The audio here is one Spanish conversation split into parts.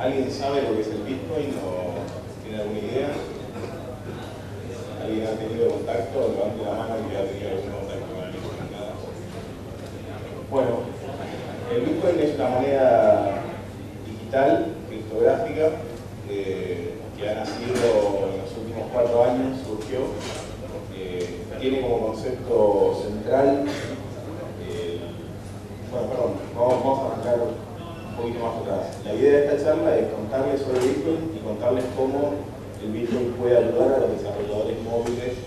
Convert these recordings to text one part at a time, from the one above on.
¿Alguien sabe lo que es el Bitcoin o tiene alguna idea? ¿Alguien ha tenido contacto? Levante la mano y ha tenido algún contacto con el Bitcoin. Nada. Bueno, el Bitcoin es una moneda digital, criptográfica, que ha nacido en los últimos 4 años, surgió. Tiene como concepto central, bueno, perdón, vamos a arrancar un poquito más atrás. La idea de esta charla es contarles sobre Bitcoin y contarles cómo el Bitcoin puede ayudar a los desarrolladores móviles,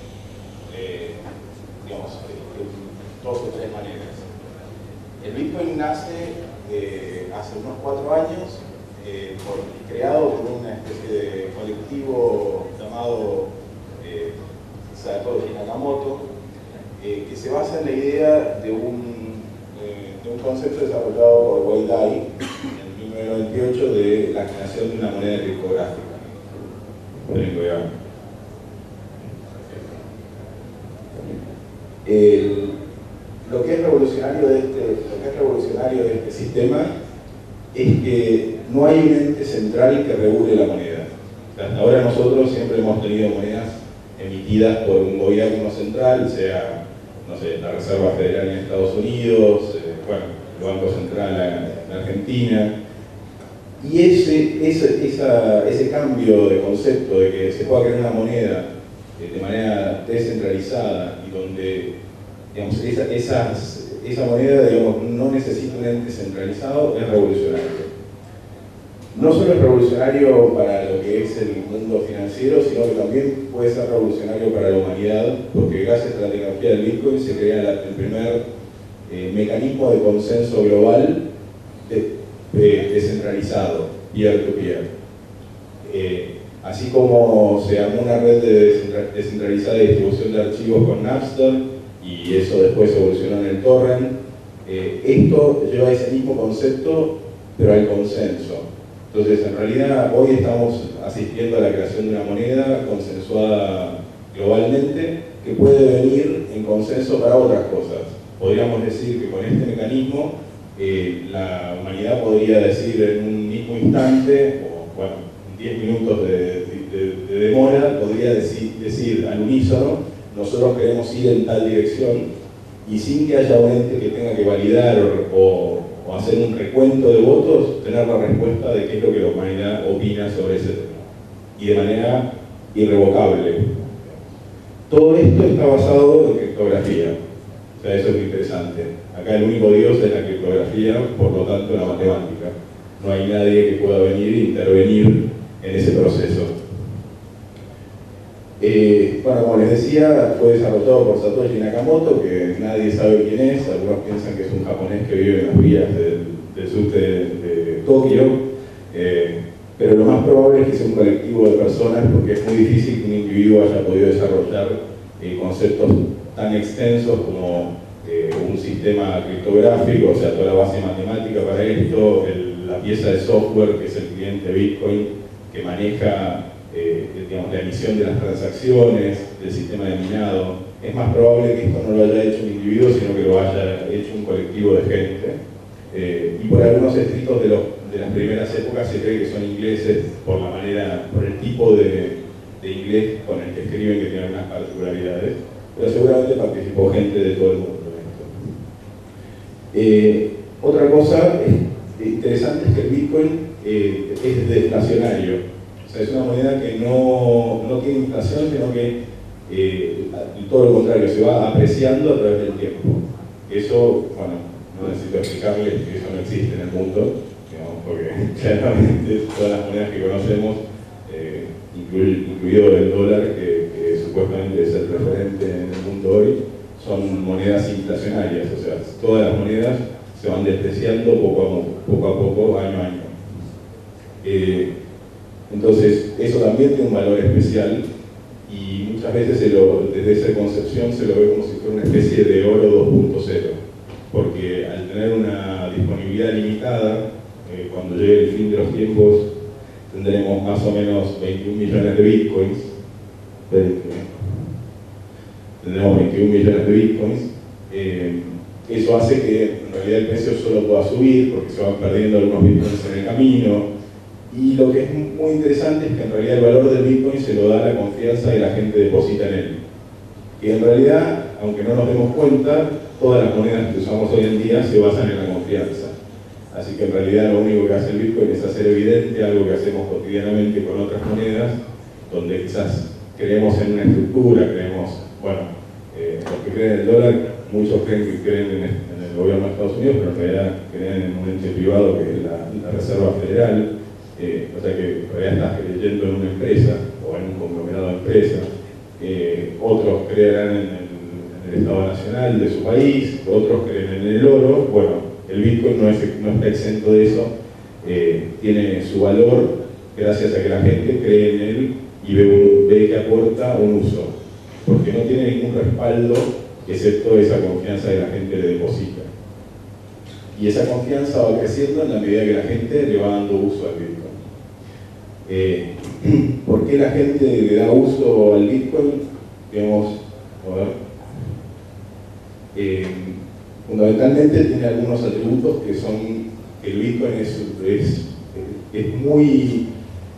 digamos, de 2 o 3 maneras. El Bitcoin nace hace unos 4 años, creado por una especie de colectivo llamado Satoshi Nakamoto, que se basa en la idea de un concepto desarrollado por Wei Dai en 1998 de la creación de una moneda criptográfica. Lo que es revolucionario de este sistema es que no hay un ente central que regule la moneda. Hasta ahora nosotros siempre hemos tenido monedas emitidas por un gobierno central, sea, no sé, la Reserva Federal en Estados Unidos, bueno, el Banco Central en Argentina. Y ese cambio de concepto de que se pueda crear una moneda de manera descentralizada y donde, digamos, esa moneda, digamos, no necesita un ente centralizado, es revolucionario. No solo es revolucionario para lo que es el mundo financiero, sino que también puede ser revolucionario para la humanidad, porque gracias a la tecnología del Bitcoin se crea el primer mecanismo de consenso global descentralizado, peer-to-peer. Así como se armó una red descentralizada de distribución de archivos con Napster, y eso después evolucionó en el torrent, esto lleva ese mismo concepto, pero al consenso. Entonces, en realidad, hoy estamos asistiendo a la creación de una moneda consensuada globalmente que puede venir en consenso para otras cosas. Podríamos decir que con este mecanismo la humanidad podría decir en un mismo instante, o bueno, en 10 minutos de demora, podría decir al unísono: nosotros queremos ir en tal dirección, y sin que haya un ente que tenga que validar o hacer un recuento de votos, tener la respuesta de qué es lo que la humanidad opina sobre ese tema, y de manera irrevocable. Todo esto está basado en criptografía. O sea, eso es muy interesante. Acá el único Dios es la criptografía, por lo tanto la matemática. No hay nadie que pueda venir e intervenir en ese proceso. Bueno, como les decía, fue desarrollado por Satoshi Nakamoto, que nadie sabe quién es. Algunos piensan que es un japonés que vive en las vías del subte de Tokio, pero lo más probable es que sea un colectivo de personas, porque es muy difícil que un individuo haya podido desarrollar conceptos tan extensos como un sistema criptográfico, o sea, toda la base matemática para esto, la pieza de software que es el cliente Bitcoin, que maneja digamos, la emisión de las transacciones, del sistema de minado. Es más probable que esto no lo haya hecho un individuo, sino que lo haya hecho un colectivo de gente. Y por algunos escritos de las primeras épocas se cree que son ingleses por el tipo de inglés con el que escriben, que tiene algunas particularidades, pero seguramente participó gente de todo el mundo en esto. Otra cosa interesante es que el Bitcoin es deflacionario. O sea, es una moneda que no tiene inflación, sino que todo lo contrario, se va apreciando a través del tiempo. Eso, bueno, no necesito explicarles que eso no existe en el mundo, digamos, porque claramente todas las monedas que conocemos, incluido el dólar, que supuestamente es el referente en el mundo hoy, son monedas inflacionarias. O sea, todas las monedas se van depreciando poco a poco, año a año. Entonces, eso también tiene un valor especial, y muchas veces desde esa concepción se lo ve como si fuera una especie de oro 2.0, porque al tener una disponibilidad limitada, cuando llegue el fin de los tiempos tendremos más o menos 21 millones de bitcoins. Tendremos 21 millones de bitcoins. Eso hace que en realidad el precio solo pueda subir, porque se van perdiendo algunos bitcoins en el camino. Y lo que es muy interesante es que en realidad el valor del Bitcoin se lo da la confianza que la gente deposita en él. Y en realidad, aunque no nos demos cuenta, todas las monedas que usamos hoy en día se basan en la confianza. Así que en realidad lo único que hace el Bitcoin es hacer evidente algo que hacemos cotidianamente con otras monedas, donde quizás creemos en una estructura, creemos, bueno, los que creen en el dólar, muchos creen que creen en el gobierno de Estados Unidos, pero en realidad creen en un ente privado que es la Reserva Federal, o sea que en realidad estás creyendo en una empresa o en un conglomerado de empresas. Otros creerán en el Estado Nacional de su país, otros creen en el oro. Bueno, el Bitcoin no está exento de eso, tiene su valor gracias a que la gente cree en él y ve que aporta un uso, porque no tiene ningún respaldo excepto esa confianza que la gente le deposita. Y esa confianza va creciendo en la medida que la gente le va dando uso al Bitcoin. ¿Por qué la gente le da uso al Bitcoin? Digamos, fundamentalmente tiene algunos atributos que son que el Bitcoin es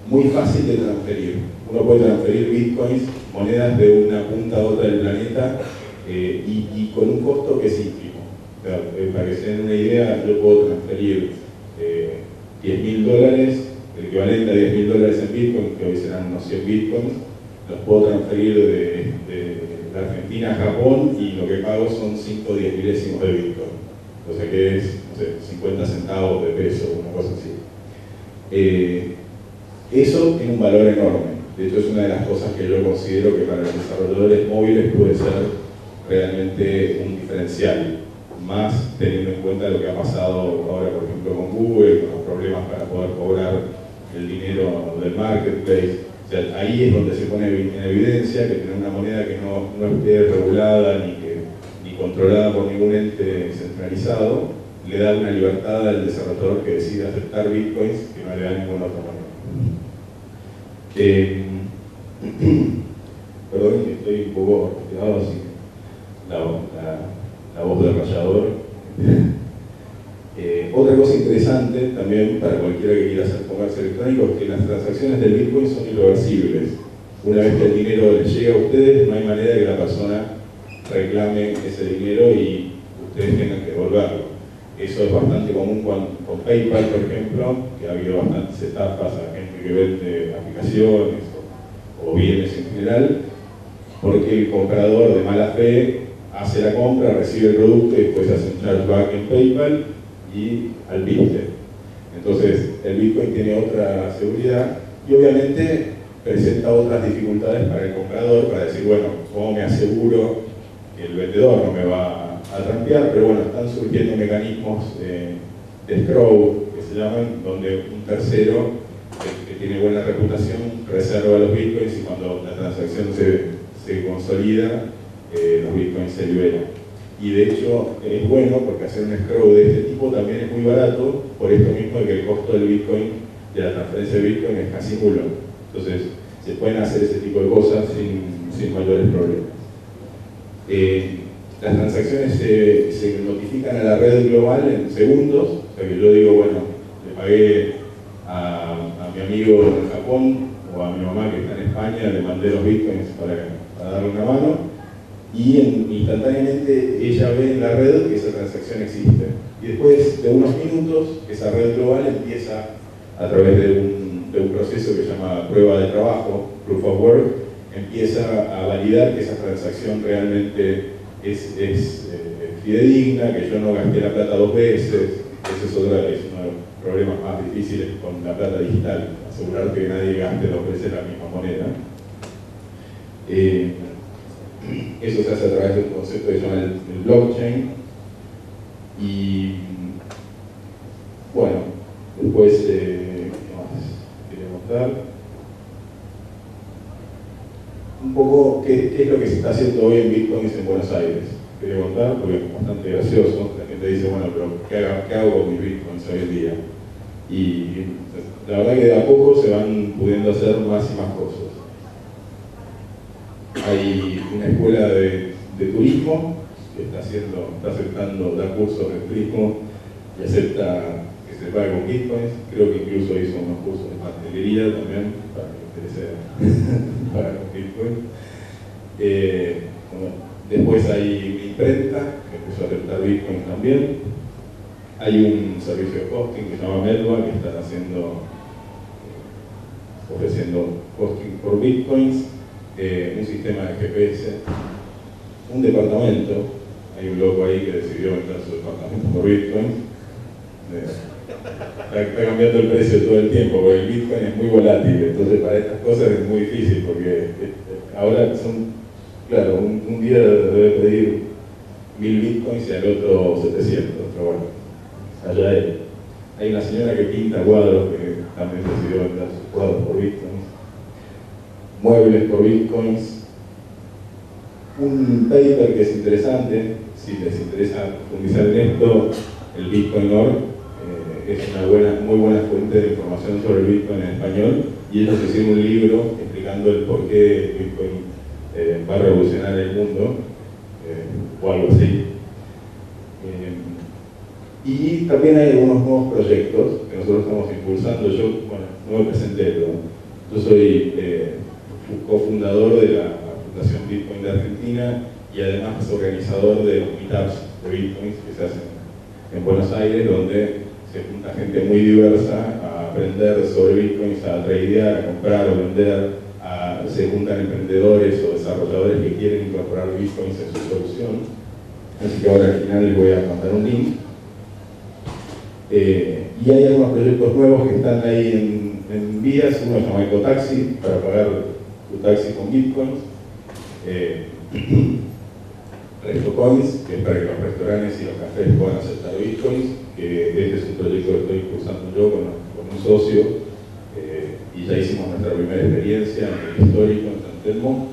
muy fácil de transferir. Uno puede transferir Bitcoins, monedas de una punta a otra del planeta, y con un costo que es ínfimo. O sea, para que se den una idea, yo puedo transferir $10.000, el equivalente a $10.000 en Bitcoin, que hoy serán unos 100 Bitcoins, los puedo transferir de Argentina a Japón y lo que pago son 5 o 10 milésimos de Bitcoin. O sea que es, no sé, 50 centavos de peso, una cosa así. Eso tiene un valor enorme. De hecho, es una de las cosas que yo considero que para los desarrolladores móviles puede ser realmente un diferencial, más teniendo en cuenta lo que ha pasado ahora, por ejemplo, con Google, con los problemas para poder cobrar el dinero del marketplace. O sea, ahí es donde se pone en evidencia que tener una moneda que no esté regulada ni controlada por ningún ente centralizado le da una libertad al desarrollador que decide aceptar bitcoins que no le da ninguna otra moneda. Perdón, que estoy un poco resfriado, así la voz del rallador. Otra cosa interesante también para cualquiera que quiera hacer comercio electrónico es que las transacciones del Bitcoin son irreversibles. Una vez que el dinero les llega a ustedes, no hay manera de que la persona reclame ese dinero y ustedes tengan que devolverlo. Eso es bastante común con PayPal, por ejemplo, que ha habido bastantes estafas a gente que vende aplicaciones o bienes en general, porque el comprador de mala fe hace la compra, recibe el producto y después hace un chargeback en PayPal y al viste. Entonces, el Bitcoin tiene otra seguridad y obviamente presenta otras dificultades para el comprador, para decir, bueno, ¿cómo me aseguro que el vendedor no me va a trampear? Pero bueno, están surgiendo mecanismos de escrow, que se llaman, donde un tercero que tiene buena reputación reserva los Bitcoins y cuando la transacción se consolida, los Bitcoins se liberan. Y de hecho es bueno porque hacer un escrow de este tipo también es muy barato, por esto mismo de que el costo del Bitcoin, de la transferencia de Bitcoin, es casi nulo. Entonces se pueden hacer ese tipo de cosas sin mayores problemas. Las transacciones se notifican a la red global en segundos, o sea que yo digo, bueno, le pagué a mi amigo en Japón o a mi mamá que está en España, le mandé los Bitcoins para darle una mano, y instantáneamente ella ve en la red que esa transacción existe. Y después de unos minutos, esa red global empieza, a través de un proceso que se llama prueba de trabajo, proof of work, empieza a validar que esa transacción realmente es fidedigna, que yo no gasté la plata dos veces. Ese es uno de los problemas más difíciles con la plata digital, asegurar que nadie gaste dos veces la misma moneda. Eso se hace a través de un concepto que se llama el blockchain. Y bueno, después, ¿qué más quería mostrar? Un poco qué es lo que se está haciendo hoy en Bitcoins en Buenos Aires. Quería contar porque es bastante gracioso. La gente dice, bueno, pero ¿qué hago con mis Bitcoins hoy en día? Y la verdad que de a poco se van pudiendo hacer más y más cosas. Hay una escuela de turismo que está aceptando dar cursos de turismo y acepta que se paga con bitcoins. Creo que incluso hizo unos cursos de pastelería también, para que le interese pagar con bitcoin. Bueno, después hay una imprenta que empezó a aceptar bitcoin también. Hay un servicio de hosting que se llama Medva, que está ofreciendo hosting por bitcoins, un sistema de GPS, un departamento. Hay un loco ahí que decidió vender su departamento por bitcoin. Está cambiando el precio todo el tiempo, porque el bitcoin es muy volátil, entonces para estas cosas es muy difícil, porque ahora claro, un día debe pedir 1000 bitcoins y al otro 700, pero bueno, allá él. Hay una señora que pinta cuadros que también decidió vender sus cuadros por bitcoins, muebles por bitcoins. Un paper que es interesante, si les interesa profundizar en esto, el Bitcoin.org es una muy buena fuente de información sobre el Bitcoin en español, y ellos hicieron un libro explicando el por qué Bitcoin va a revolucionar el mundo, o algo así. Y también hay algunos nuevos proyectos que nosotros estamos impulsando. Yo, bueno, no me presenté, pero yo soy cofundador de la Fundación Bitcoin de Argentina y además organizador de los meetups de Bitcoins que se hacen en Buenos Aires, donde se junta gente muy diversa a aprender sobre Bitcoins, a tradear, a comprar o vender, se juntan emprendedores o desarrolladores que quieren incorporar Bitcoins en su solución. Así que ahora al final les voy a mandar un link. Y hay algunos proyectos nuevos que están ahí en vías. Uno se llama Ecotaxi, para pagar tu taxi con Bitcoins. RestoCoins, que es para que los restaurantes y los cafés puedan aceptar Bitcoins, que este es un proyecto que estoy impulsando yo con un socio, y ya hicimos nuestra primera experiencia en el histórico en San Telmo.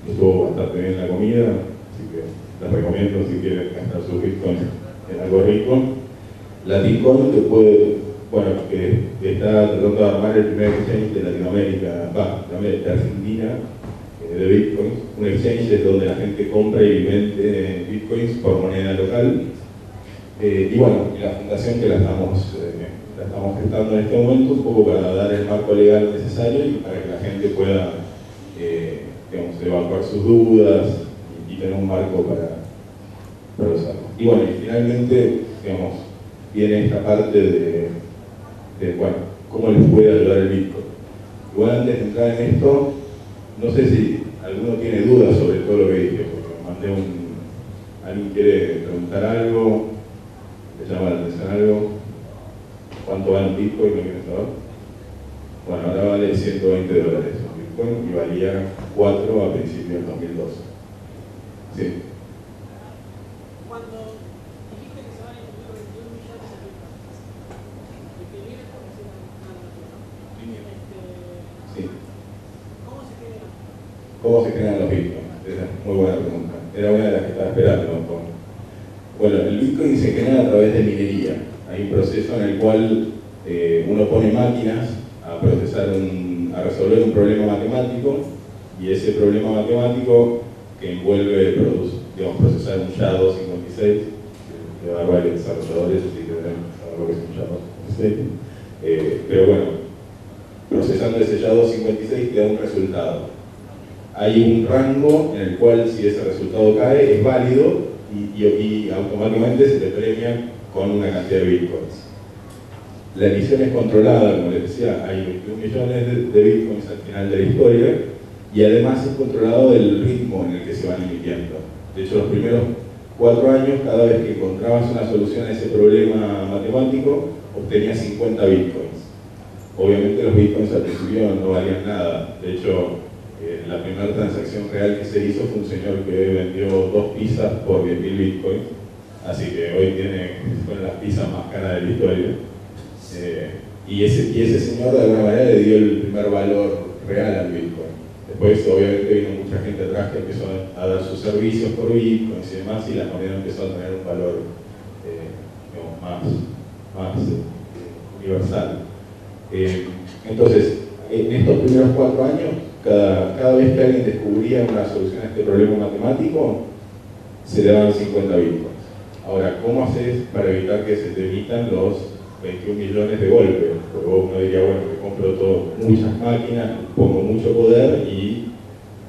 Estuvo bastante bien la comida, así que les recomiendo si quieren gastar sus Bitcoins en algo rico. Latincoin, que está tratando de armar el primer exchange de Latinoamérica, de Argentina, de Bitcoins. Un exchange es donde la gente compra y vende Bitcoins por moneda local. Y bueno, la fundación que la estamos gestando en este momento, un poco para dar el marco legal necesario y para que la gente pueda evacuar sus dudas y tener un marco para usarlo. Y bueno, y finalmente, viene esta parte de cómo les puede ayudar el Bitcoin. Igual antes de entrar en esto, no sé si alguno tiene dudas sobre todo lo que dije, porque mandé ¿alguien quiere preguntar algo? ¿Le llama la atención algo? ¿Cuánto vale un Bitcoin? ¿No quieren saber? Bueno, ahora vale $120 un Bitcoin y valía 4 a principios del 2012. Sí. Cuando dijiste que se van a invertir 21 millones de bitcoins, el que viene por decir ¿no? Sí. ¿Cómo se generan? ¿Cómo se crean los bitcoins? Esa es muy buena pregunta. Era una de las que estaba esperando. Bueno, el bitcoin se genera a través de minería. Hay un proceso en el cual uno pone máquinas a resolver un problema matemático, y ese problema matemático que envuelve procesar un SHA-256, que va a varios desarrolladores, así que deben saber lo que es un SHA-256. Pero bueno, procesando ese SHA-256 te da un resultado. Hay un rango en el cual, si ese resultado cae, es válido y automáticamente se te premia con una cantidad de bitcoins. La emisión es controlada, como les decía, hay 21 millones de bitcoins al final de la historia, y además es controlado el ritmo en el que se van emitiendo. De hecho, los primeros 4 años, cada vez que encontrabas una solución a ese problema matemático, obtenías 50 bitcoins. Obviamente los bitcoins al principio no valían nada. De hecho, la primera transacción real que se hizo fue un señor que vendió 2 pizzas por 10.000 bitcoins, así que hoy son las pizzas más caras de la historia. Y ese señor de alguna manera le dio el primer valor real al bitcoin. Después obviamente vino mucha gente atrás que empezó a dar sus servicios por bitcoins y demás, y la moneda empezó a tener un valor más universal. Entonces, en estos primeros 4 años, cada vez que alguien descubría una solución a este problema matemático, se le daban 50 bitcoins. Ahora, ¿cómo haces para evitar que se te emitan los 21 millones de golpe, porque uno diría, bueno, me compro muchas máquinas, pongo mucho poder y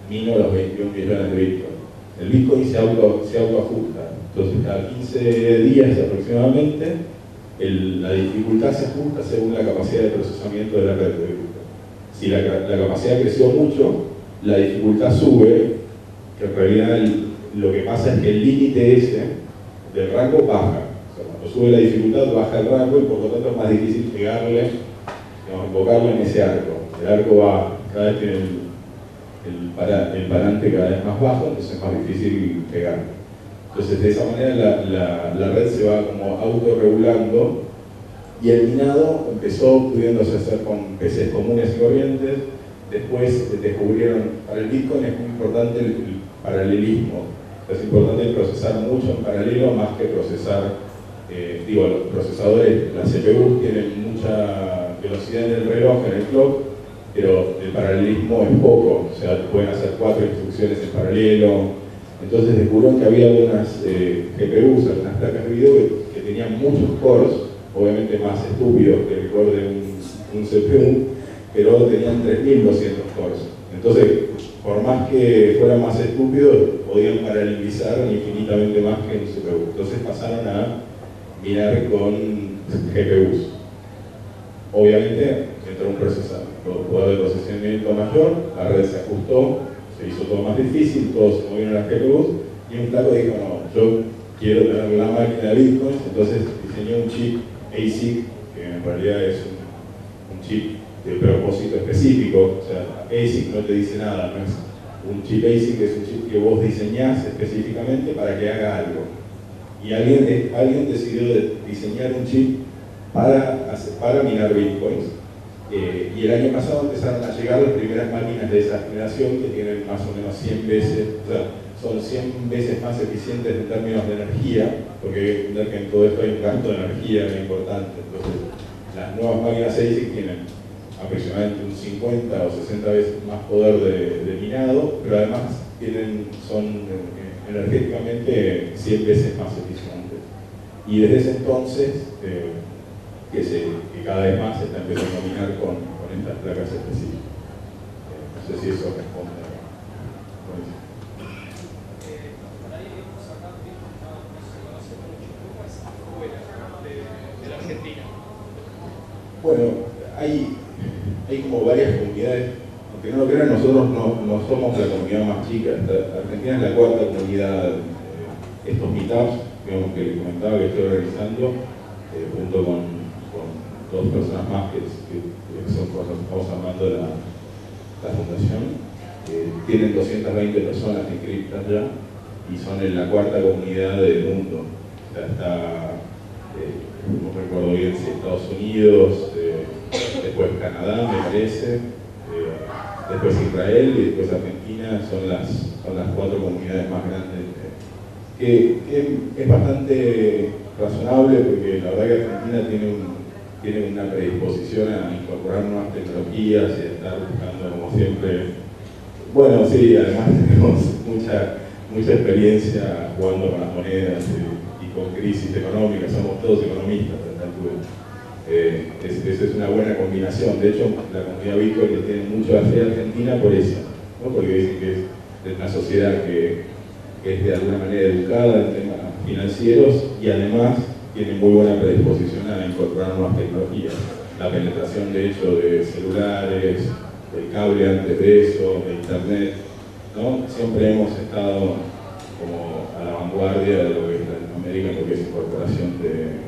mino los 21 millones de Bitcoin. El Bitcoin se autoajusta, entonces cada 15 días aproximadamente la dificultad se ajusta según la capacidad de procesamiento de la red de Bitcoin. Si la capacidad creció mucho, la dificultad sube, que en realidad lo que pasa es que el límite ese del rango baja. O sea, cuando sube la dificultad baja el rango y por lo tanto es más difícil pegarle, invocarlo en ese arco. El arco va, cada vez tiene el parante cada vez más bajo, entonces es más difícil pegar. Entonces de esa manera la red se va como autorregulando y el minado empezó pudiéndose hacer con PCs comunes y corrientes. Después descubrieron, para el Bitcoin es muy importante el paralelismo. Es importante procesar mucho en paralelo más que procesar, los procesadores, las CPUs tienen mucha velocidad en el reloj, en el clock, pero el paralelismo es poco, o sea, pueden hacer 4 instrucciones en paralelo. Entonces descubrieron que había algunas GPUs, algunas placas de video que tenían muchos cores, obviamente más estúpidos que el core de un CPU, pero tenían 3200 cores. Entonces, por más que fueran más estúpidos, podían paralelizar infinitamente más que un CPU. Entonces pasaron a minar con GPUs. Obviamente entró un poder de procesamiento mayor, la red se ajustó, se hizo todo más difícil, todos se movieron a las GPUs y un flaco dijo, no, yo quiero tener la máquina de Bitcoin, entonces diseñó un chip ASIC, que en realidad es un chip de propósito específico. O sea, ASIC no te dice nada, no es un chip ASIC, es un chip que vos diseñás específicamente para que haga algo. Y alguien decidió diseñar un chip para minar Bitcoins. Y el año pasado empezaron a llegar las primeras máquinas de esa generación que tienen más o menos 100 veces, o sea, son 100 veces más eficientes en términos de energía, porque hay que entender que en todo esto hay un gasto de energía muy importante. Entonces, las nuevas máquinas ASIC tienen aproximadamente un 50 o 60 veces más poder de minado, pero además son energéticamente 100 veces más eficientes. Y desde ese entonces, que cada vez más se está empezando a minar con estas placas específicas. No sé si eso responde a eso. Para ahí hemos sacado que no se conoce mucho. ¿Cómo es fuera de la Argentina? Bueno, hay como varias comunidades. Aunque no lo crean, nosotros no somos la comunidad más chica. Argentina es la cuarta comunidad. Estos meetups, digamos, que les comentaba que estoy organizando, junto con dos personas más que son cosas que estamos armando de la fundación, tienen 220 personas inscritas ya y son en la cuarta comunidad del mundo. O sea, está, no recuerdo bien si Estados Unidos, después Canadá, me parece, después Israel y después Argentina, son las 4 comunidades más grandes. Que es bastante razonable porque la verdad que Argentina tiene una predisposición a incorporar nuevas tecnologías y a estar buscando, como siempre. Bueno, sí, además tenemos mucha experiencia jugando con las monedas y con crisis económicas, somos todos economistas a esta altura. Eso es una buena combinación. De hecho, la comunidad Bitcoin le tiene mucho a fe a Argentina por eso, ¿no? Porque dicen que es una sociedad que es de alguna manera educada en temas financieros y además tiene muy buena predisposición a incorporar nuevas tecnologías. La penetración, de hecho, de celulares, del cable antes de eso, de internet, ¿no? Siempre hemos estado como a la vanguardia de lo que es Latinoamérica, lo que es incorporación de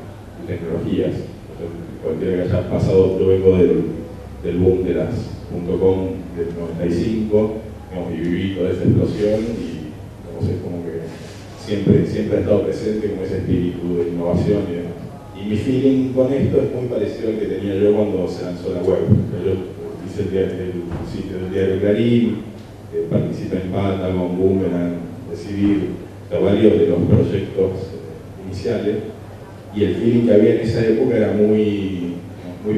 tecnologías. Entonces, cualquiera que haya pasado, yo vengo del boom de las .com del 95, digamos, y viví toda esa explosión y es como que siempre ha estado presente como ese espíritu de innovación y demás. Y mi feeling con esto es muy parecido al que tenía yo cuando se lanzó la web. Yo hice el sitio del diario Clarín, participé en Patagon, Boomerang, Decidir, varios de los proyectos iniciales, y el feeling que había en esa época era muy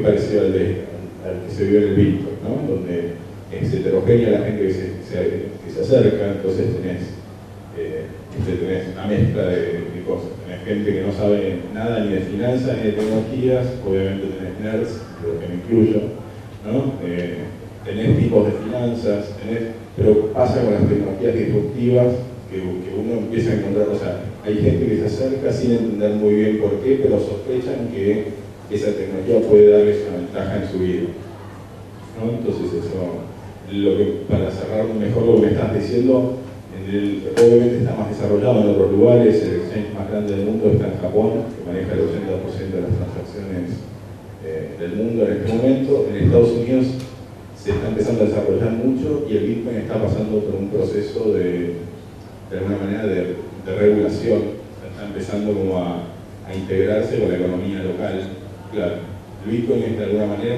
parecido al que se vio en el Bitcoin, ¿no? Donde es heterogénea la gente que se acerca, entonces tenés tenés una mezcla de cosas. Tenés gente que no sabe nada ni de finanzas ni de tecnologías, obviamente tenés nerds, de los que me incluyo, ¿no? Tenés tipos de finanzas, pero pasa con las tecnologías disruptivas que uno empieza a encontrar, o sea, hay gente que se acerca sin entender muy bien por qué, pero sospechan que esa tecnología puede darles una ventaja en su vida, ¿no? Entonces para cerrar mejor lo que me estás diciendo, obviamente está más desarrollado en otros lugares. El exchange más grande del mundo está en Japón, que maneja el 80% de las transacciones del mundo en este momento. En Estados Unidos se está empezando a desarrollar mucho y el Bitcoin está pasando por un proceso de alguna manera de regulación. Está empezando como a integrarse con la economía local. Claro, el Bitcoin es de alguna manera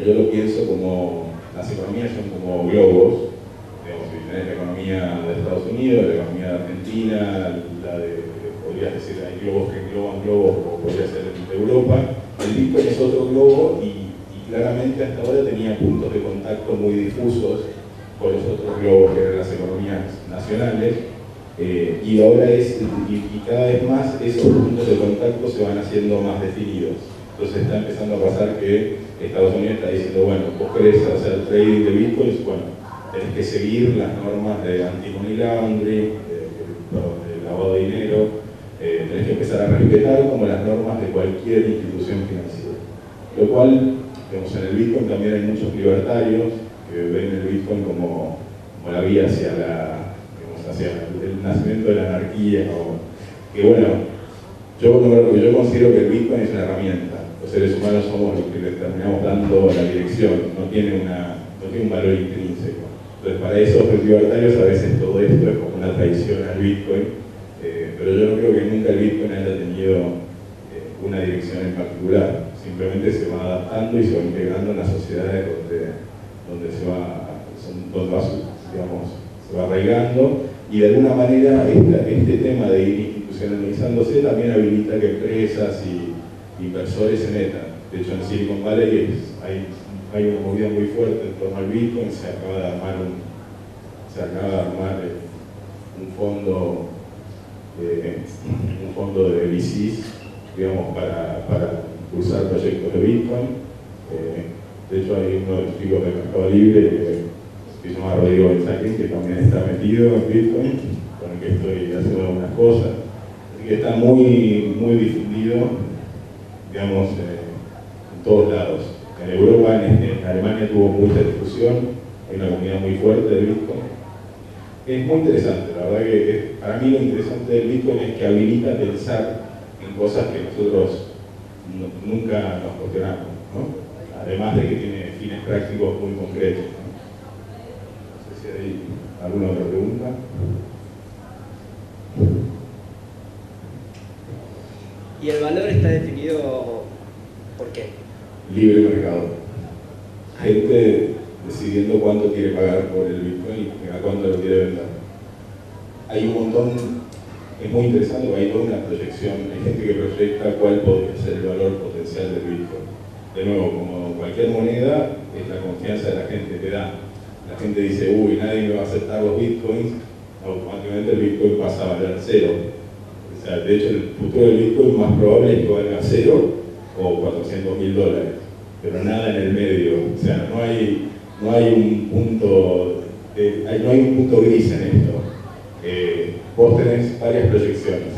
yo lo pienso como, las economías son como globos. Digamos, si tenés la economía de Estados Unidos, la economía de Argentina, podrías decir, hay globos que engloban globos, o podría ser de Europa. El Bitcoin es otro globo y claramente hasta ahora tenía puntos de contacto muy difusos con los otros globos que eran las economías nacionales, y ahora y cada vez más esos puntos de contacto se van haciendo más definidos. Entonces está empezando a pasar que Estados Unidos está diciendo, bueno, vos querés hacer trading de Bitcoins, bueno, tenés que seguir las normas de anti-money laundering, de lavado de dinero, tenés que empezar a respetar como las normas de cualquier institución financiera. Lo cual, digamos, en el Bitcoin también hay muchos libertarios que ven el Bitcoin como la vía hacia el nacimiento de la anarquía, que bueno, yo considero que el Bitcoin es una herramienta. Los seres humanos somos los que le terminamos dando la dirección, no tiene un valor intrínseco. Entonces, para esos libertarios a veces todo esto es como una traición al Bitcoin, pero yo no creo que nunca el Bitcoin haya tenido una dirección en particular. Simplemente se va adaptando y se va integrando en las sociedades donde se va arraigando, y de alguna manera este tema de ir institucionalizándose también habilita que empresas y inversores se metan. De hecho, en Silicon Valley hay una movida muy fuerte en torno al Bitcoin. Se acaba de armar un fondo de VCs, digamos, para impulsar proyectos de Bitcoin. De hecho, hay uno de los chicos de Mercado Libre que se llama Rodrigo Benzaquín, que también está metido en Bitcoin, con el que estoy haciendo algunas cosas. Así que está muy, muy difundido, digamos, en todos lados. En Europa, en Alemania tuvo mucha difusión, hay una comunidad muy fuerte de Bitcoin. Es muy interesante, la verdad que para mí lo interesante del Bitcoin es que habilita a pensar en cosas que nosotros nunca nos cuestionamos, ¿no? Además de que tiene fines prácticos muy concretos, ¿no? No sé si hay alguna otra pregunta. ¿Y el valor está definido por qué? Libre mercado. Gente decidiendo cuánto quiere pagar por el Bitcoin y a cuánto lo quiere vender. Hay un montón, es muy interesante porque hay toda una proyección, hay gente que proyecta cuál podría ser el valor potencial del Bitcoin. De nuevo, como cualquier moneda, es la confianza de la gente que da. La gente dice, uy, nadie me va a aceptar los Bitcoins, automáticamente el Bitcoin pasa a valer cero. O sea, de hecho, el futuro del Bitcoin más probable es que valga cero o $400.000, pero nada en el medio. O sea, no hay un punto gris en esto. Vos tenés varias proyecciones.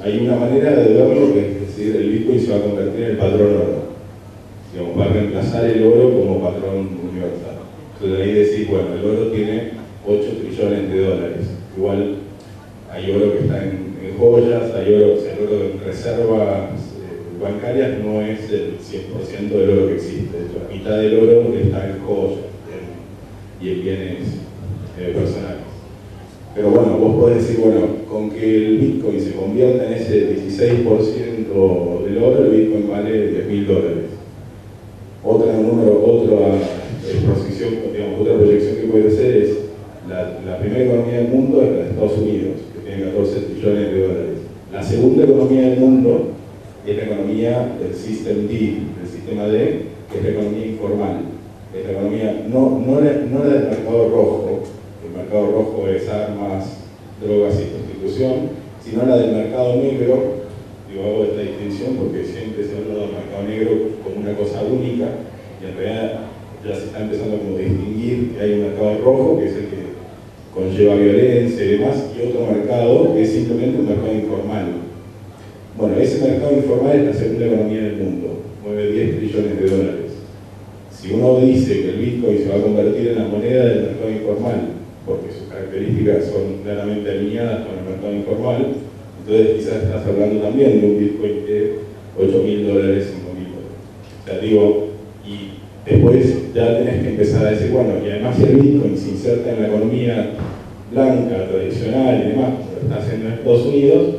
Hay una manera de verlo, que es decir, el Bitcoin se va a convertir en el patrón oro. Digamos, va a reemplazar el oro como patrón universal. Entonces ahí decís, bueno, el oro tiene 8 trillones de dólares. Igual hay oro que está en joyas, hay oro, o sea, el oro en reservas bancarias no es el 100% del oro que existe. De hecho, la mitad del oro está en joyas y en bienes personales. Pero bueno, vos podés decir, bueno, con que el Bitcoin se convierta en ese 16% del oro, el Bitcoin vale $10.000. Otra proyección que puede ser es la primera economía del mundo es la de Estados Unidos, que tiene 14 trillones de dólares. La segunda economía del mundo es la economía del System D, del sistema D, que es la economía informal. Es la economía no del mercado rojo. El mercado rojo es armas, drogas y prostitución, sino la del mercado negro. Digo, hago esta distinción porque siempre se habla del mercado negro como una cosa única, y en realidad ya se está empezando como a distinguir que hay un mercado rojo, que es el que conlleva violencia y demás, y otro mercado que es simplemente un mercado informal. Bueno, ese mercado informal es la segunda economía del mundo, mueve 10 trillones de dólares. Si uno dice que el Bitcoin se va a convertir en la moneda del mercado informal, porque sus características son claramente alineadas con el mercado informal, entonces quizás estás hablando también de un Bitcoin de $8.000, $5.000. O sea, digo, y después ya tenés que empezar a decir, bueno, y además si el Bitcoin se inserta en la economía blanca, tradicional y demás, como lo está haciendo en Estados Unidos,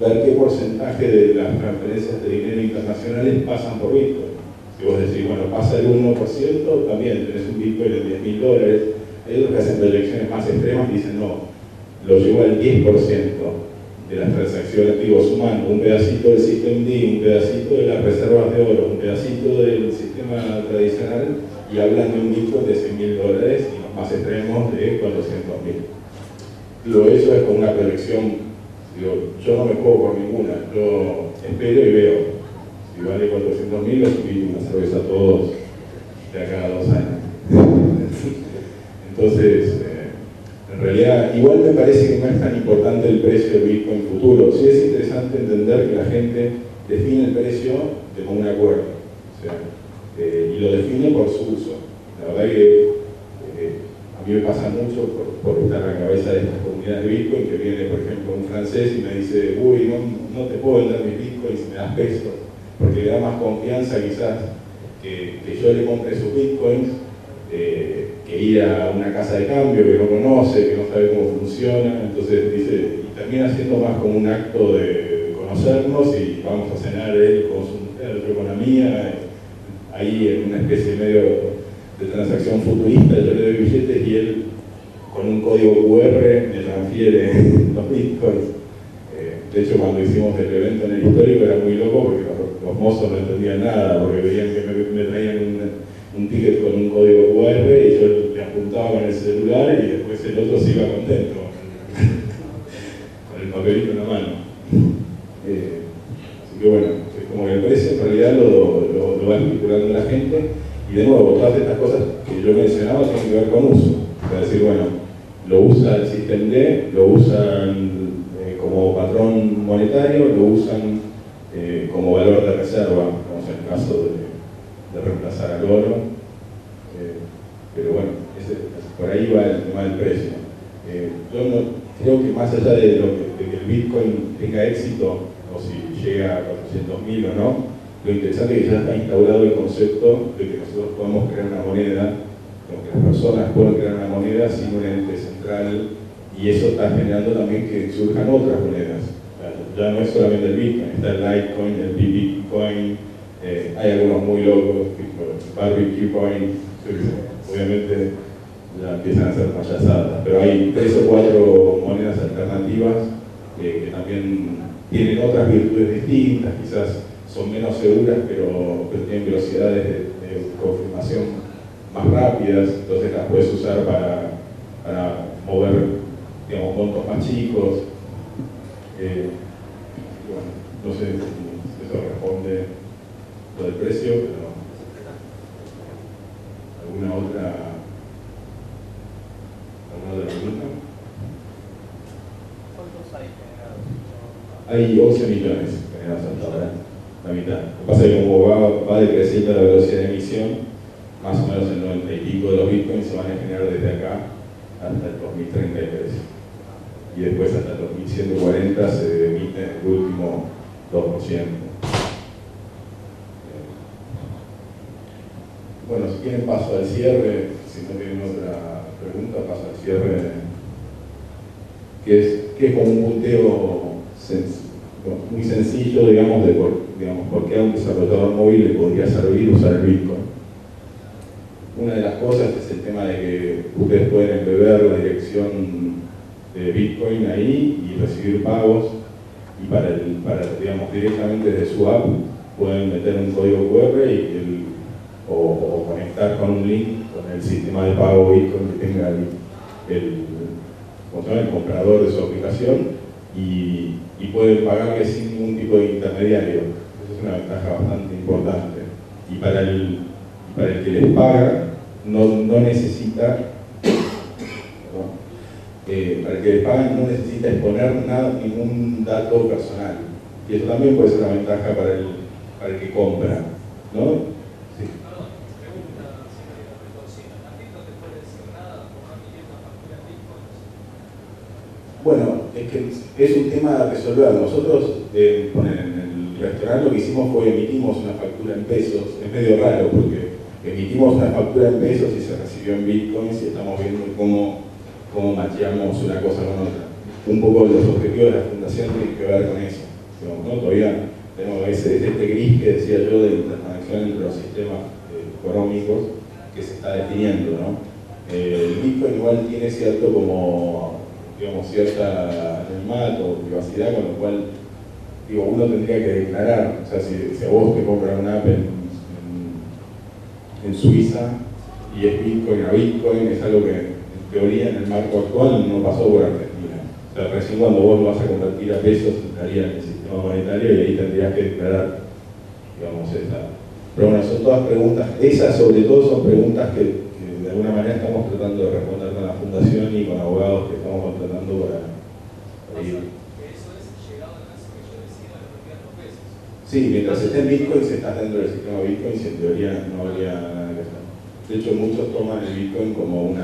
ver qué porcentaje de las transferencias de dinero internacionales pasan por Bitcoin. Si vos decís, bueno, pasa el 1%, también tenés un Bitcoin de $10.000. Hay otros que hacen proyecciones más extremas y dicen, no, lo llevó al 10% de las transacciones, digo, sumando un pedacito del System D, un pedacito de las reservas de oro, un pedacito del sistema tradicional, y hablan de un Bitcoin de $100.000 y los más extremos de 400.000. Digo, eso es como una proyección. Digo, yo no me juego por ninguna, yo espero y veo. Si vale 400.000, les subí una cerveza a todos de acá a 2 años. Entonces, en realidad, igual me parece que no es tan importante el precio del Bitcoin futuro. Sí es interesante entender que la gente define el precio de común acuerdo, o sea, y lo define por su uso. La verdad que a mí me pasa mucho por estar a la cabeza de estas comunidades de Bitcoin, que viene, por ejemplo, un francés y me dice, uy, no te puedo vender mis Bitcoins si me das pesos, porque le da más confianza quizás que yo le compre sus Bitcoins, que ir a una casa de cambio que no conoce, que no sabe cómo funciona. Entonces dice, y termina siendo más como un acto de conocernos y vamos a cenar él con su mujer, yo con la mía, ahí en una especie medio de transacción futurista. Yo le doy billetes y él con un código QR me transfiere los Bitcoins. De hecho, cuando hicimos el evento en el histórico era muy loco porque los mozos no entendían nada, porque veían que me traían un ticket con un código QR y yo le apuntaba con el celular y después el otro se iba contento con el papelito en la mano. Así que bueno, es como que el precio en realidad lo va especulando la gente, y de nuevo, todas estas cosas que yo mencionaba tienen que ver con uso. Es decir, bueno, lo usa el System D, lo usan como patrón monetario, lo usan como valor de reserva, como es el caso de reemplazar al oro, pero bueno, por ahí va el tema del precio. Yo no, creo que más allá de que el Bitcoin tenga éxito, o si llega a 400.000 o no, lo interesante es que ya está instaurado el concepto de que nosotros podemos crear una moneda, o que las personas pueden crear una moneda sin un ente central, y eso está generando también que surjan otras monedas. Ya no es solamente el Bitcoin, está el Litecoin, el BBCoin, hay algunos muy locos, tipo Barbecue Coin, obviamente ya empiezan a ser payasadas, pero hay 3 o 4 monedas alternativas que también tienen otras virtudes distintas, quizás son menos seguras, pero tienen velocidades de confirmación más rápidas, entonces las puedes usar para mover, digamos, montos más chicos. Bueno, no sé si eso responde lo del precio, pero ¿alguna otra pregunta? ¿Cuántos hay generados? Hay 11 millones generados hasta ahora, la mitad. Lo que pasa es que como va decreciendo la velocidad de emisión, más o menos el 90 y pico de los bitcoins se van a generar desde acá hasta el 2033. Y después hasta el 2140 se emite el último 2%. Bueno, si quieren paso al cierre, si no tienen otra pregunta, paso al cierre, que es como un punteo muy sencillo, digamos, de por qué a un desarrollador móvil le podría servir usar el Bitcoin. Una de las cosas es el tema de que ustedes pueden embeber la dirección de Bitcoin ahí y recibir pagos, y para digamos, directamente desde su app pueden meter un código QR o conectar con un link con el sistema de pago Bitcoin que tenga ¿cómo se llama?, el comprador de su aplicación y pueden pagarle sin ningún tipo de intermediario. Esa es una ventaja bastante importante. Y para el que les paga, no necesita, para el que les paga no necesita exponer ningún dato personal. Y eso también puede ser una ventaja para el que compra, ¿no? Sí. Perdón, pregunta, señorita Retorcina. ¿La gente no te puede decir nada por no emitir una factura en bitcoins? Bueno, es que es un tema a resolver. Nosotros, en el restaurante, lo que hicimos fue emitimos una factura en pesos. Es medio raro porque emitimos una factura en pesos y se recibió en bitcoins y estamos viendo cómo macheamos una cosa con otra. Un poco los objetivos de la fundación tienen que ver con eso, ¿no? Todavía tenemos este gris que decía yo de interconexión entre los sistemas económicos que se está definiendo, ¿no? El Bitcoin igual tiene cierto cierta anonimato, privacidad, con lo cual uno tendría que declarar, o sea, si a vos te compran una app en Suiza y es Bitcoin a Bitcoin, es algo que en teoría en el marco actual no pasó por Argentina. O sea, recién cuando vos lo vas a convertir a pesos entraría en el sistema monetario y ahí tendrías que declarar, esta. Pero bueno, son todas preguntas, esas sobre todo son preguntas que de alguna manera estamos tratando de responder con la fundación y con abogados que estamos contratando para ir. Eso es llegado al caso que yo decida de retirar los pesos. Sí, mientras esté en Bitcoin, si estás dentro del sistema Bitcoin, en teoría no habría nada que hacer. De hecho, muchos toman el Bitcoin como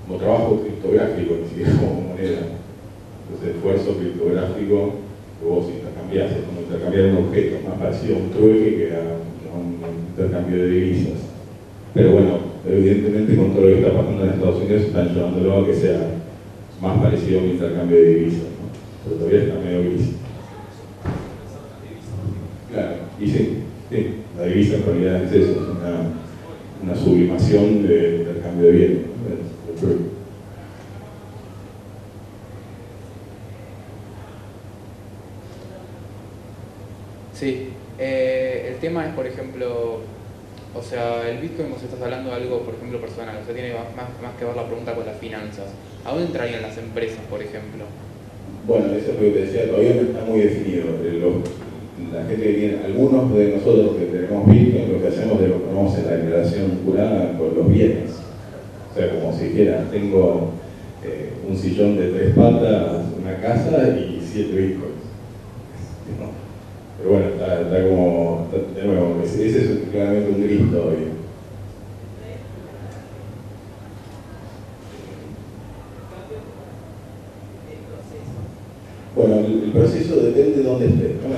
como trabajo criptográfico, ni siquiera como moneda. Entonces, esfuerzo criptográfico que vos intercambiás, es como intercambiar un objeto, más parecido a un trueque que a un intercambio de divisas. Pero bueno, evidentemente con todo lo que está pasando en Estados Unidos están llevándolo a que sea más parecido a un intercambio de divisas, ¿no? Pero todavía está medio gris. Claro, y sí, la divisa en realidad es eso, es una sublimación del intercambio de bienes, ¿no? Sí, el tema es, por ejemplo, o sea, el Bitcoin, vos estás hablando de algo, por ejemplo, personal, o sea, tiene más que ver la pregunta con las finanzas. ¿A dónde entrarían las empresas, por ejemplo? Bueno, eso es lo que te decía, todavía no está muy definido. La gente que tiene, algunos de nosotros que tenemos Bitcoin, lo que hacemos es lo que ponemos en la declaración jurada con los bienes. O sea, como si dijera, tengo un sillón de 3 patas, una casa y 7 Bitcoins. ¿No? Pero bueno, está como, de nuevo, ese es claramente un gris todavía. Bueno, el proceso depende de dónde estés, ¿no?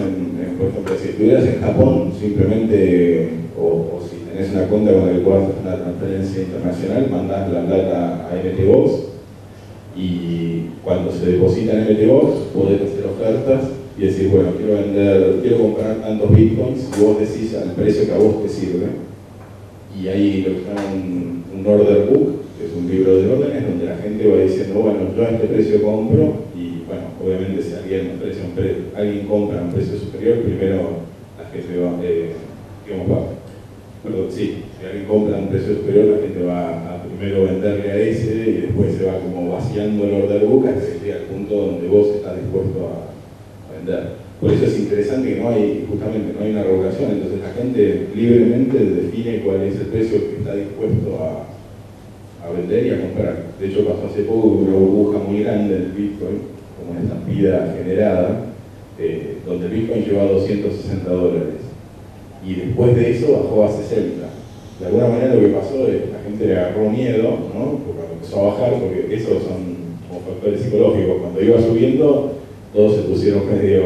Por ejemplo, si estuvieras en Japón, simplemente, o si tenés una cuenta con la que puedas hacer una transferencia internacional, mandás la plata a MTGOX y cuando se deposita en MTGOX podés hacer ofertas y decir, bueno, quiero comprar tantos bitcoins y vos decís al precio que a vos te sirve. Y hay lo que se llama un order book, que es un libro de órdenes donde la gente va diciendo, bueno, yo a este precio compro. Bueno, obviamente si alguien compra a un precio superior, primero la gente si alguien compra a un precio superior, la gente va a primero venderle a ese y después se va como vaciando el order book hasta que llegue al punto donde vos estás dispuesto a vender. Por eso es interesante que no hay una regulación, entonces la gente libremente define cuál es el precio que está dispuesto a vender y a comprar. De hecho pasó hace poco una burbuja muy grande del Bitcoin, como una estampida generada, donde el Bitcoin llegó a $260 y después de eso bajó a 60. De alguna manera lo que pasó es que la gente le agarró miedo, ¿no? Porque empezó a bajar, porque esos son como factores psicológicos. Cuando iba subiendo, todos se pusieron medio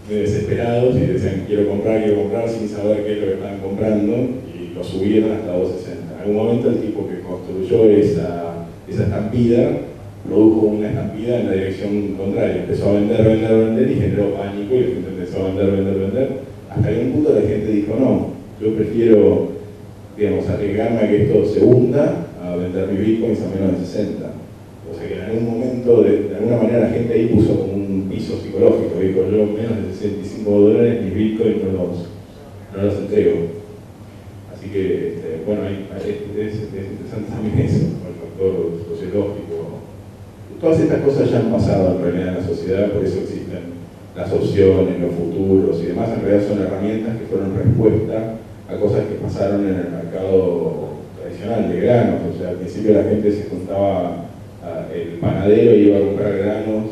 desesperados y decían quiero comprar sin saber qué es lo que estaban comprando y lo subieron hasta 260. En algún momento el tipo que construyó esa estampida produjo una estampida en la dirección contraria, empezó a vender y generó pánico y la gente empezó a vender, hasta que en un punto la gente dijo no, yo prefiero, arriesgarme a que esto se hunda a vender mis bitcoins a menos de 60. O sea que en algún momento, de alguna manera la gente ahí puso como un piso psicológico, dijo yo menos de $65 mis bitcoins no los entrego. Así que, bueno, es interesante también eso. factor sociológico. Todas estas cosas ya han pasado en realidad en la sociedad, por eso existen las opciones, los futuros y demás. En realidad son herramientas que fueron respuesta a cosas que pasaron en el mercado tradicional de granos. O sea, al principio la gente se juntaba, el panadero iba a comprar granos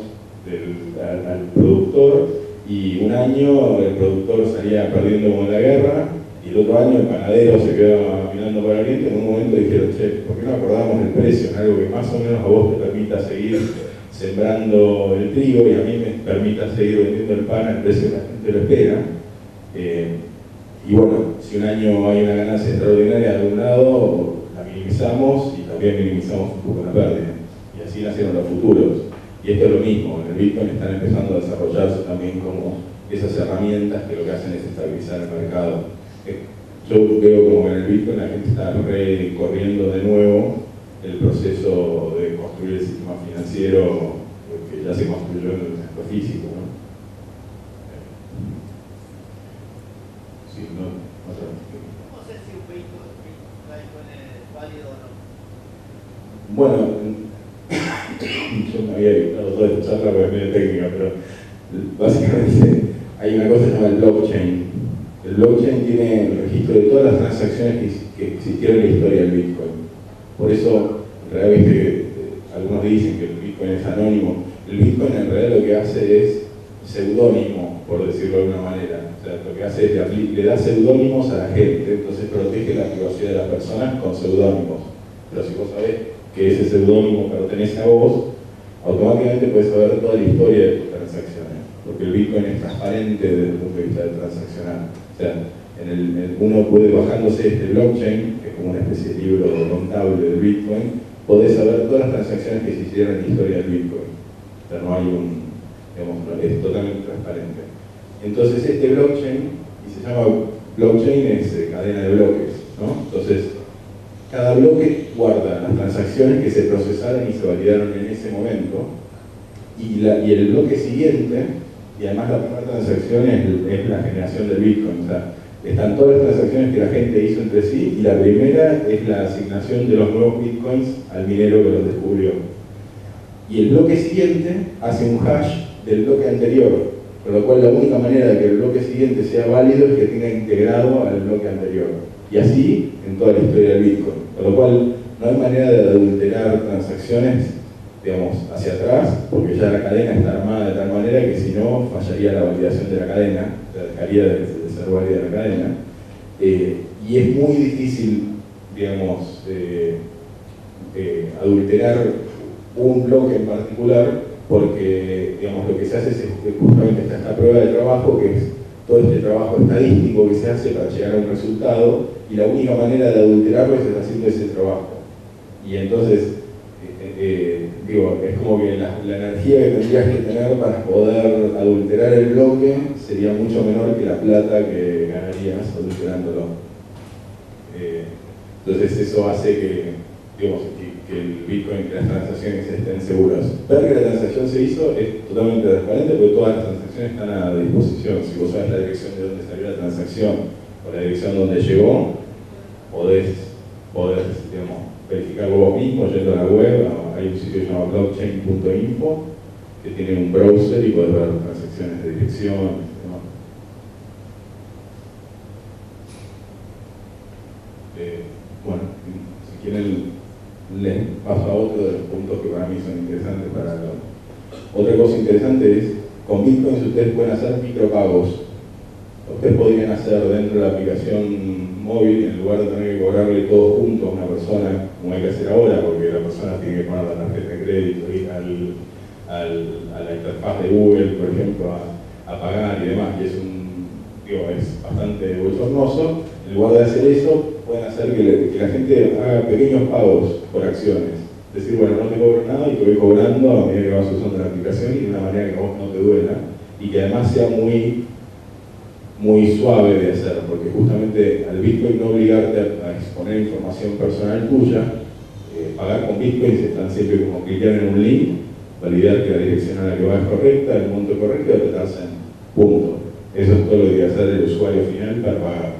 al productor, y un año el productor salía perdiendo como en la guerra, y el otro año el panadero se quedaba mirando para Oriente. En un momento dijeron, che, ¿por qué no acordamos el precio en algo que más o menos a vos te permita seguir sembrando el trigo y a mí me permita seguir vendiendo el pan al precio que la gente lo espera? Y bueno, si un año hay una ganancia extraordinaria de un lado, la minimizamos y también minimizamos un poco la pérdida. Y así nacieron los futuros. Y esto es lo mismo, en el Bitcoin están empezando a desarrollarse también como esas herramientas que lo que hacen es estabilizar el mercado. Yo veo como que en el Bitcoin la gente está recorriendo de nuevo el proceso de construir el sistema financiero que ya se construyó en lo físico, ¿no? Sí, no ¿Cómo sé si un Bitcoin es válido o no? Bueno, yo me había evitado toda esta charla porque es medio técnica, pero básicamente hay una cosa que se llama el blockchain. El blockchain tiene el registro de todas las transacciones que existieron en la historia del Bitcoin. Por eso, en realidad, algunos dicen que el Bitcoin es anónimo. El Bitcoin en realidad lo que hace es seudónimo, por decirlo de alguna manera. O sea, lo que hace es le da seudónimos a la gente, entonces protege la privacidad de las personas con seudónimos. Pero si vos sabés que ese seudónimo pertenece a vos, automáticamente puedes saber toda la historia de tus transacciones, porque el Bitcoin es transparente desde el punto de vista del transaccional. O sea, uno puede, bajándose este blockchain, que es como una especie de libro contable del Bitcoin, podés saber todas las transacciones que se hicieron en la historia del Bitcoin. O sea, no hay es totalmente transparente. Entonces este blockchain, y se llama blockchain, es cadena de bloques, ¿no? Entonces, cada bloque guarda las transacciones que se procesaron y se validaron en ese momento, y el bloque siguiente, y además la primera transacción es la generación del Bitcoin. O sea, están todas las transacciones que la gente hizo entre sí, y la primera es la asignación de los nuevos Bitcoins al minero que los descubrió. Y el bloque siguiente hace un hash del bloque anterior, con lo cual la única manera de que el bloque siguiente sea válido es que tenga integrado al bloque anterior. Y así en toda la historia del Bitcoin. Con lo cual no hay manera de adulterar transacciones, digamos, hacia atrás, porque ya la cadena está armada de tal manera que si no, fallaría la validación de la cadena, o sea, dejaría de ser válida la cadena. Y es muy difícil, digamos, adulterar un bloque en particular, porque, digamos, lo que se hace es justamente esta prueba de trabajo, que es todo este trabajo estadístico que se hace para llegar a un resultado, y la única manera de adulterarlo es haciendo ese trabajo. Y entonces, digo, es como que la energía que tendrías que tener para poder adulterar el bloque sería mucho menor que la plata que ganarías adulterándolo. Entonces eso hace que, digamos, que el Bitcoin, que las transacciones estén seguras. Ver que la transacción se hizo es totalmente transparente, porque todas las transacciones están a disposición. Si vos sabés la dirección de donde salió la transacción o la dirección donde llegó, podés digamos, verificarlo vos mismo yendo a la web. Hay un sitio llamado blockchain.info que tiene un browser y podés ver transacciones de dirección y demás. Bueno, si quieren les paso a otro de los puntos que para mí son interesantes para otra cosa interesante es, con Bitcoin ustedes pueden hacer micropagos. Ustedes podrían hacer dentro de la aplicación móvil, en lugar de tener que cobrarle todo junto a una persona, como hay que hacer ahora, porque la persona tiene que poner la tarjeta de crédito, ir a la interfaz de Google, por ejemplo, a pagar y demás, y es bastante bochornoso. En lugar de hacer eso, pueden hacer que la gente haga pequeños pagos por acciones. Es decir, bueno, no te cobro nada y te voy cobrando a medida que vas usando la aplicación, y de una manera que a vos no te duela, y que además sea muy suave de hacer, porque justamente al Bitcoin no obligarte a exponer información personal tuya. Pagar con Bitcoin se están siempre como clicar en un link, validar que la dirección a la que va es correcta, el monto correcto, y apretarse en punto. Eso es todo lo que debe hacer el usuario final para pagar.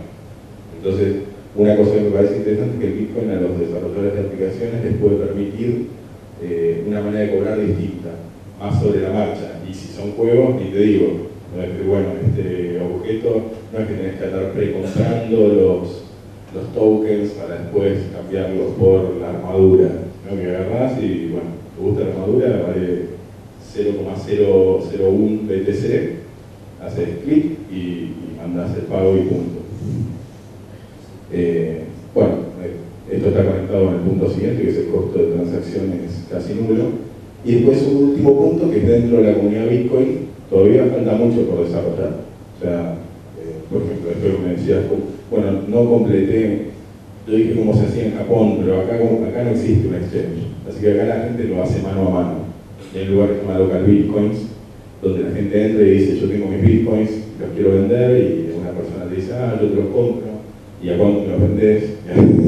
Entonces, Una cosa que me parece interesante es que el Bitcoin a los desarrolladores de aplicaciones les puede permitir una manera de cobrar distinta, más sobre la marcha. Y si son juegos, ni te digo, no es que, bueno, este objeto no es que tenés que estar precomprando los tokens para después cambiarlos por la armadura, ¿no? Que agarrás y, bueno, te gusta la armadura, vale 0,001 BTC, haces clic y mandás el pago y punto. Bueno, esto está conectado en el punto siguiente, que es el costo de transacciones casi nulo. Y después un último punto, que es dentro de la comunidad Bitcoin, todavía falta mucho por desarrollar. O sea, por ejemplo, esto que me decías, bueno, no completé, yo dije cómo se hacía en Japón, pero acá no existe un exchange. Así que acá la gente lo hace mano a mano. Y hay un lugar que se llama Local Bitcoins, donde la gente entra y dice, yo tengo mis Bitcoins, los quiero vender, y una persona te dice, yo te los compro, y a cuánto me los vendés,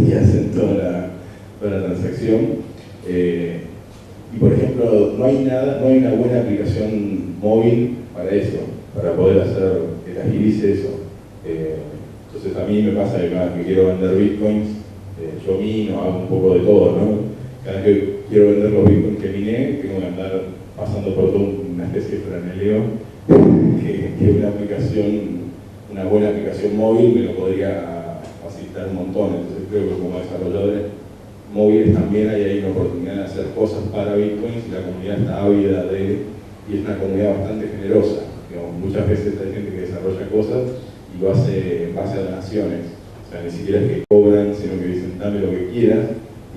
y hacen toda la transacción. Y por ejemplo, no hay una buena aplicación móvil para eso, para poder hacer que agilice eso. Entonces a mí me pasa que cada vez que quiero vender bitcoins, yo mino, hago un poco de todo, ¿no? Cada vez que quiero vender los bitcoins que miné, tengo que andar pasando por toda una especie de franeleo, que una buena aplicación móvil me lo podría facilitar un montón. Entonces creo que como desarrolladores móviles también hay una oportunidad de hacer cosas para bitcoins, y la comunidad está ávida y es una comunidad bastante generosa. Digamos, muchas veces hay gente que desarrolla cosas y lo hace en base a donaciones. O sea, ni siquiera es que cobran, sino que dicen dame lo que quieras,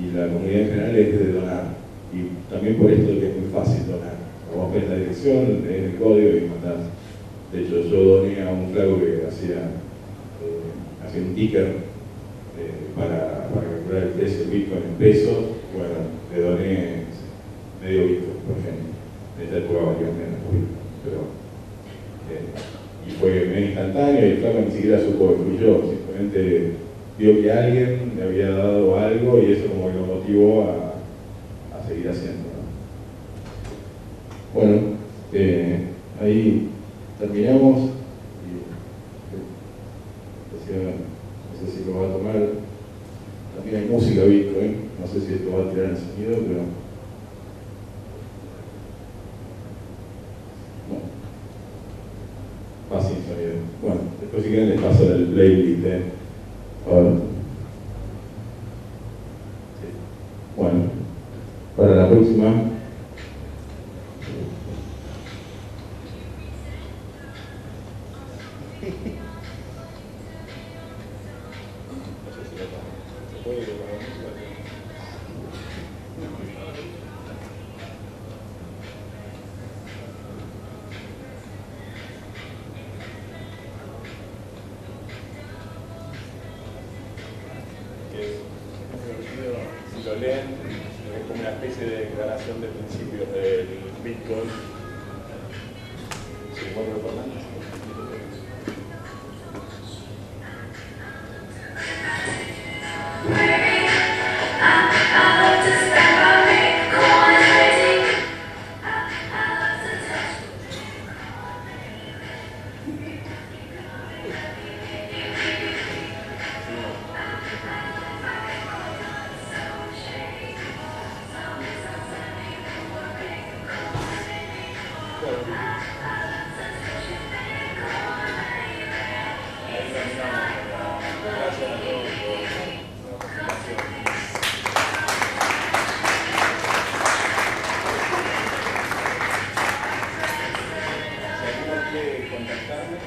y la comunidad en general es de donar. Y también por esto que es muy fácil donar. Vos ves la dirección, lees el código y mandás. De hecho, yo doné a un flaco que hacía un ticker para calcular el precio del Bitcoin en pesos. Bueno, le doné medio Bitcoin, por ejemplo. En esta época valía menos Bitcoin, pero y fue medio instantáneo, y el flaco ni siquiera supo que fui yo, simplemente vio que alguien le había dado algo y eso como que lo motivó a seguir haciendo, ¿no? Bueno, ahí terminamos. No sé si lo va a tomar. También hay música Bitcoin, no sé si esto va a tirar el sonido, pero no, va sin sonido. Bueno, después si quieren les paso el playlist. Ahora. Sí. Bueno, para la próxima. Si lo leen, es como una especie de declaración de principios del Bitcoin. ¿Se vuelve por nada? Contactarme.